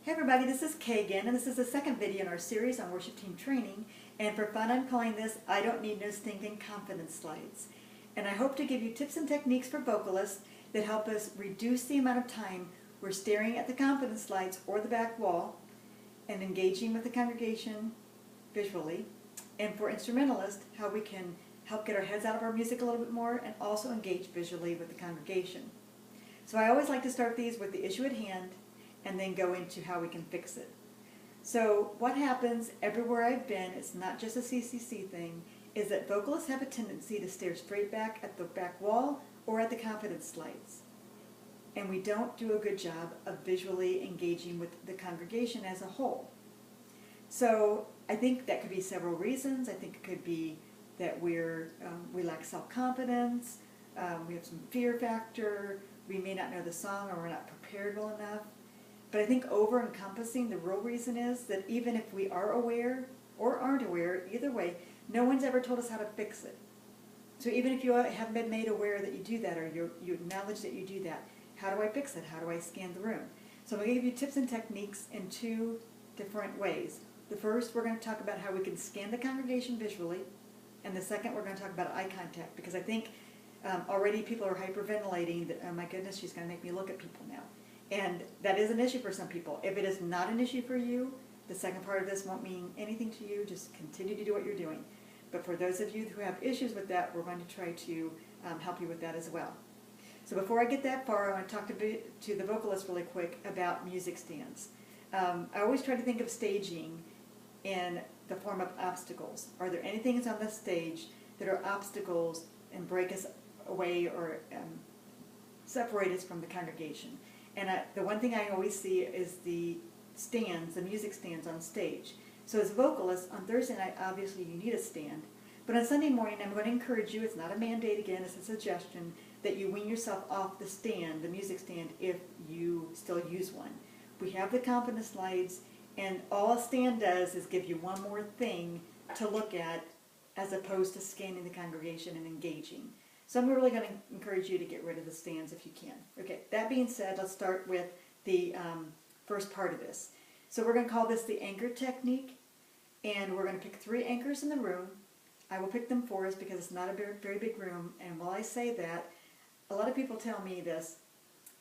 Hey everybody, this is Kay again, and this is the second video in our series on worship team training. And for fun, I'm calling this I Don't Need No Stinking Confidence Slides. And I hope to give you tips and techniques for vocalists that help us reduce the amount of time we're staring at the confidence slides or the back wall and engaging with the congregation visually. And for instrumentalists, how we can help get our heads out of our music a little bit more and also engage visually with the congregation. So I always like to start these with the issue at hand and then go into how we can fix it. So what happens everywhere I've been, it's not just a CCC thing, is that vocalists have a tendency to stare straight back at the back wall or at the confidence slides. And we don't do a good job of visually engaging with the congregation as a whole. So I think that could be several reasons. I think it could be that we lack self-confidence, we have some fear factor, we may not know the song or we're not prepared well enough. But I think over-encompassing, the real reason is that even if we are aware or aren't aware, either way, no one's ever told us how to fix it. So even if you haven't been made aware that you do that or you acknowledge that you do that, how do I fix it? How do I scan the room? So I'm going to give you tips and techniques in two different ways. The first, we're going to talk about how we can scan the congregation visually, and the second, we're going to talk about eye contact, because I think already people are hyperventilating that, oh my goodness, she's going to make me look at people now. And that is an issue for some people. If it is not an issue for you, the second part of this won't mean anything to you. Just continue to do what you're doing. But for those of you who have issues with that, we're going to try to help you with that as well. So before I get that far, I want to talk to the vocalist really quick about music stands. I always try to think of staging in the form of obstacles. Are there any things on the stage that are obstacles and break us away or separate us from the congregation? And the one thing I always see is the stands, the music stands on stage. So as vocalists, on Thursday night, obviously you need a stand. But on Sunday morning, I'm going to encourage you, it's not a mandate again, it's a suggestion, that you wean yourself off the stand, the music stand, if you still use one. We have the confidence slides, and all a stand does is give you one more thing to look at as opposed to scanning the congregation and engaging. So I'm really going to encourage you to get rid of the stands if you can. Okay, that being said, let's start with the first part of this. So we're going to call this the anchor technique, and we're going to pick 3 anchors in the room. I will pick them for us because it's not a very, very big room, and while I say that, a lot of people tell me this,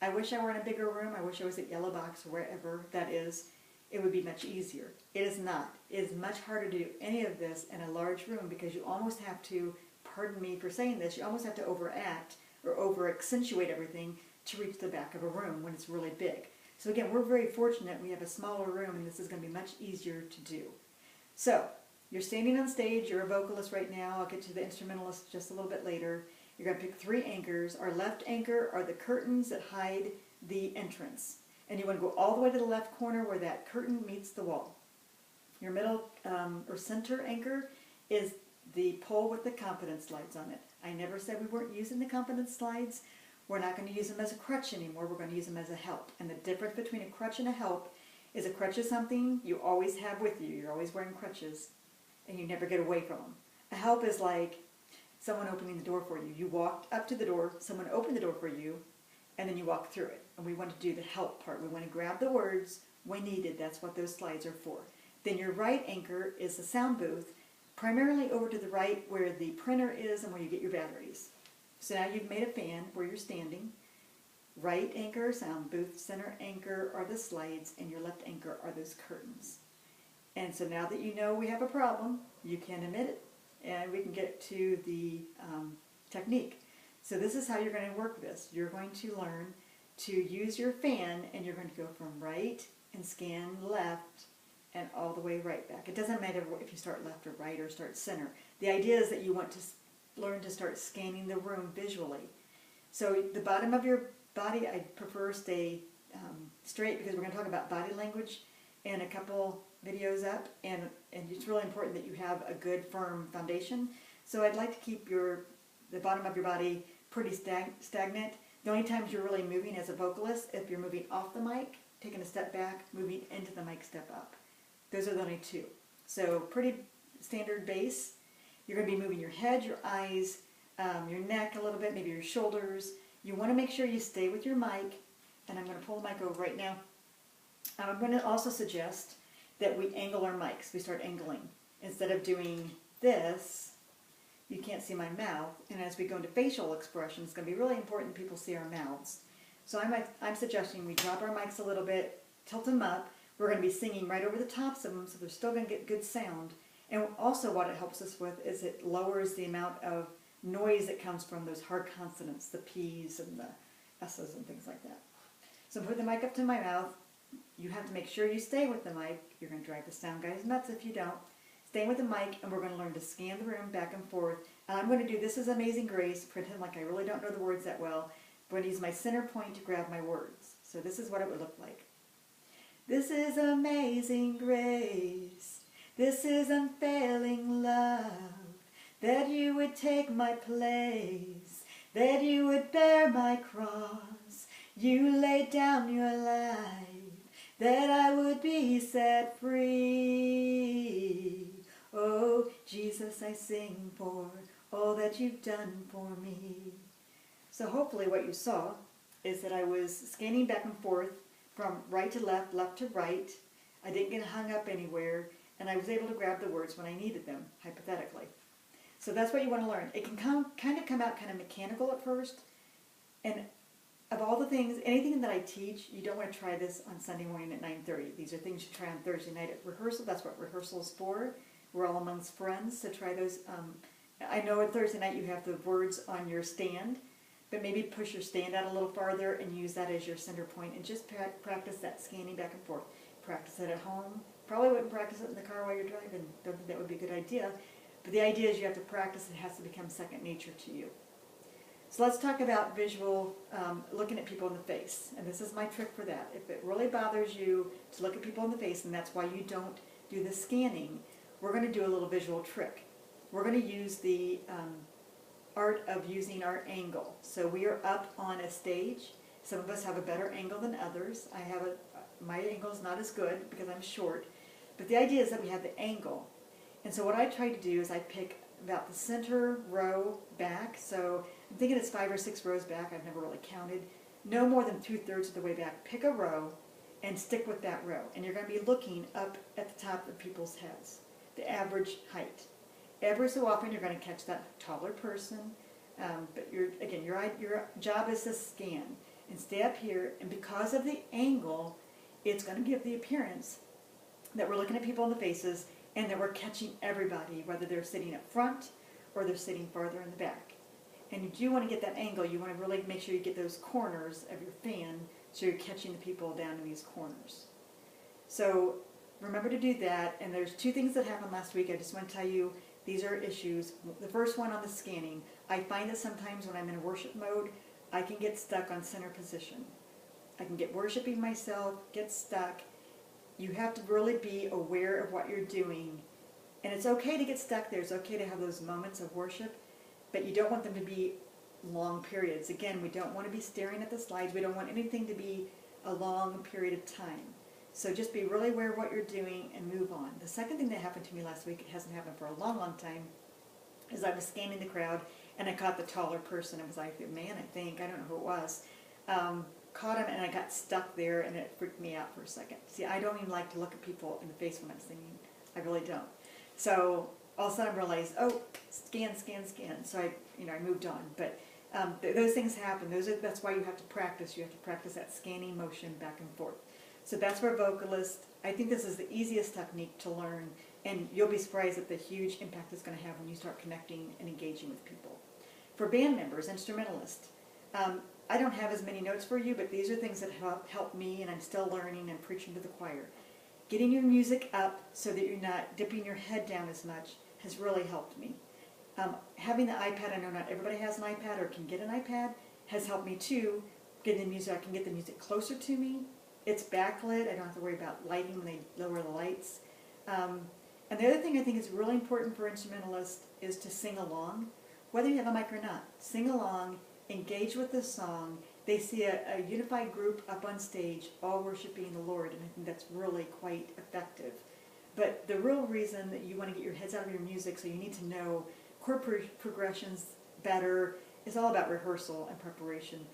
I wish I were in a bigger room, I wish I was at Yellow Box or wherever that is, it would be much easier. It is not. It is much harder to do any of this in a large room because you almost have to, pardon me for saying this, you almost have to overact or over-accentuate everything to reach the back of a room when it's really big. So again, we're very fortunate we have a smaller room and this is going to be much easier to do. So, you're standing on stage, you're a vocalist right now, I'll get to the instrumentalist just a little bit later. You're going to pick 3 anchors. Our left anchor are the curtains that hide the entrance. And you want to go all the way to the left corner where that curtain meets the wall. Your middle or center anchor is the pole with the confidence slides on it. I never said we weren't using the confidence slides. We're not going to use them as a crutch anymore. We're going to use them as a help. And the difference between a crutch and a help is a crutch is something you always have with you. You're always wearing crutches and you never get away from them. A help is like someone opening the door for you. You walked up to the door, someone opened the door for you, and then you walk through it. And we want to do the help part. We want to grab the words when needed. That's what those slides are for. Then your right anchor is the sound booth, primarily over to the right where the printer is and where you get your batteries. So now you've made a fan where you're standing. Right anchor, sound booth, center anchor are the slides, and your left anchor are those curtains. And so now that you know we have a problem, you can admit it, and we can get to the technique. So this is how you're going to work this. You're going to learn to use your fan, and you're going to go from right and scan left and all the way right back. It doesn't matter if you start left or right or start center. The idea is that you want to learn to start scanning the room visually. So the bottom of your body, I prefer stay straight because we're going to talk about body language in a couple videos up, and it's really important that you have a good firm foundation. So I'd like to keep the bottom of your body pretty stagnant. The only times you're really moving as a vocalist, if you're moving off the mic, taking a step back, moving into the mic, step up. Those are the only 2. So pretty standard bass. You're going to be moving your head, your eyes, your neck a little bit, maybe your shoulders. You want to make sure you stay with your mic, and I'm going to pull the mic over right now. I'm going to also suggest that we angle our mics. We start angling. Instead of doing this, you can't see my mouth, and as we go into facial expressions, it's going to be really important that people see our mouths. So I'm suggesting we drop our mics a little bit, tilt them up. We're going to be singing right over the tops of them, so they're still going to get good sound. And also what it helps us with is it lowers the amount of noise that comes from those hard consonants, the P's and the S's and things like that. So put the mic up to my mouth. You have to make sure you stay with the mic. You're going to drive the sound guys nuts if you don't. Stay with the mic, and we're going to learn to scan the room back and forth. And I'm going to do This Is Amazing Grace, pretend like I really don't know the words that well. I'm going to use my center point to grab my words. So this is what it would look like. This is amazing grace. This is unfailing love. That you would take my place. That you would bear my cross. You laid down your life. That I would be set free. Oh, Jesus, I sing for all that you've done for me. So hopefully what you saw is that I was scanning back and forth from right to left, left to right. I didn't get hung up anywhere, and I was able to grab the words when I needed them, hypothetically. So that's what you want to learn. It can come out kind of mechanical at first, and of all the things, anything that I teach, you don't want to try this on Sunday morning at 9:30. These are things you try on Thursday night at rehearsal. That's what rehearsal is for. We're all amongst friends, so try those. I know at Thursday night you have the words on your stand, but maybe push your stand out a little farther and use that as your center point and just practice that scanning back and forth. Practice it at home. Probably wouldn't practice it in the car while you're driving. Don't think that would be a good idea. But the idea is you have to practice. It has to become second nature to you. So let's talk about visual, looking at people in the face. And this is my trick for that. If it really bothers you to look at people in the face, and that's why you don't do the scanning, we're going to do a little visual trick. We're going to use the art of using our angle. So we are up on a stage. Some of us have a better angle than others. My angle is not as good because I'm short. But the idea is that we have the angle. And so what I try to do is I pick about the center row back. So I'm thinking it's 5 or 6 rows back. I've never really counted. No more than 2/3 of the way back. Pick a row and stick with that row. And you're going to be looking up at the top of people's heads, the average height. Every so often you're going to catch that taller person. But your job is to scan and stay up here. And because of the angle, it's going to give the appearance that we're looking at people in the faces and that we're catching everybody, whether they're sitting up front or they're sitting farther in the back. And you do want to get that angle. You want to really make sure you get those corners of your fan so you're catching the people down in these corners. So remember to do that. And there's 2 things that happened last week. I just want to tell you these are issues. The first one on the scanning. I find that sometimes when I'm in worship mode, I can get stuck on center position. I can get worshiping myself, get stuck. You have to really be aware of what you're doing. And it's okay to get stuck there. It's okay to have those moments of worship, but you don't want them to be long periods. Again, we don't want to be staring at the slides. We don't want anything to be a long period of time. So just be really aware of what you're doing and move on. The second thing that happened to me last week, it hasn't happened for a long, long time, is I was scanning the crowd and I caught the taller person. It was like a man, I think. I don't know who it was. Caught him and I got stuck there and it freaked me out for a second. See, I don't even like to look at people in the face when I'm singing. I really don't. So all of a sudden I realized, oh, scan. So I moved on. But those things happen. That's why you have to practice. You have to practice that scanning motion back and forth. So that's for vocalists. I think this is the easiest technique to learn, and you'll be surprised at the huge impact it's going to have when you start connecting and engaging with people. For band members, instrumentalists, I don't have as many notes for you, but these are things that help me, and I'm still learning and preaching to the choir. Getting your music up so that you're not dipping your head down as much has really helped me. Having the iPad, I know not everybody has an iPad or can get an iPad, has helped me too. Getting the music, I can get the music closer to me. It's backlit. I don't have to worry about lighting when they lower the lights. And the other thing I think is really important for instrumentalists is to sing along, whether you have a mic or not. Sing along, engage with the song. They see a unified group up on stage, all worshiping the Lord, and I think that's really quite effective. But the real reason that you want to get your heads out of your music, so you need to know chord progressions better, is all about rehearsal and preparation.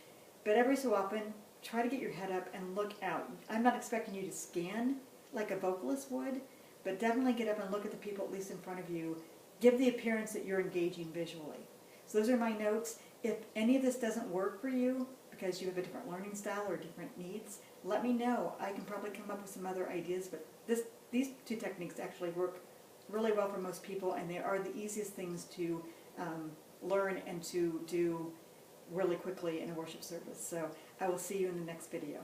But every so often, try to get your head up and look out. I'm not expecting you to scan like a vocalist would, but definitely get up and look at the people at least in front of you. Give the appearance that you're engaging visually. So those are my notes. If any of this doesn't work for you because you have a different learning style or different needs, let me know. I can probably come up with some other ideas, but these two techniques actually work really well for most people, and they are the easiest things to learn and to do really quickly in a worship service. So I will see you in the next video.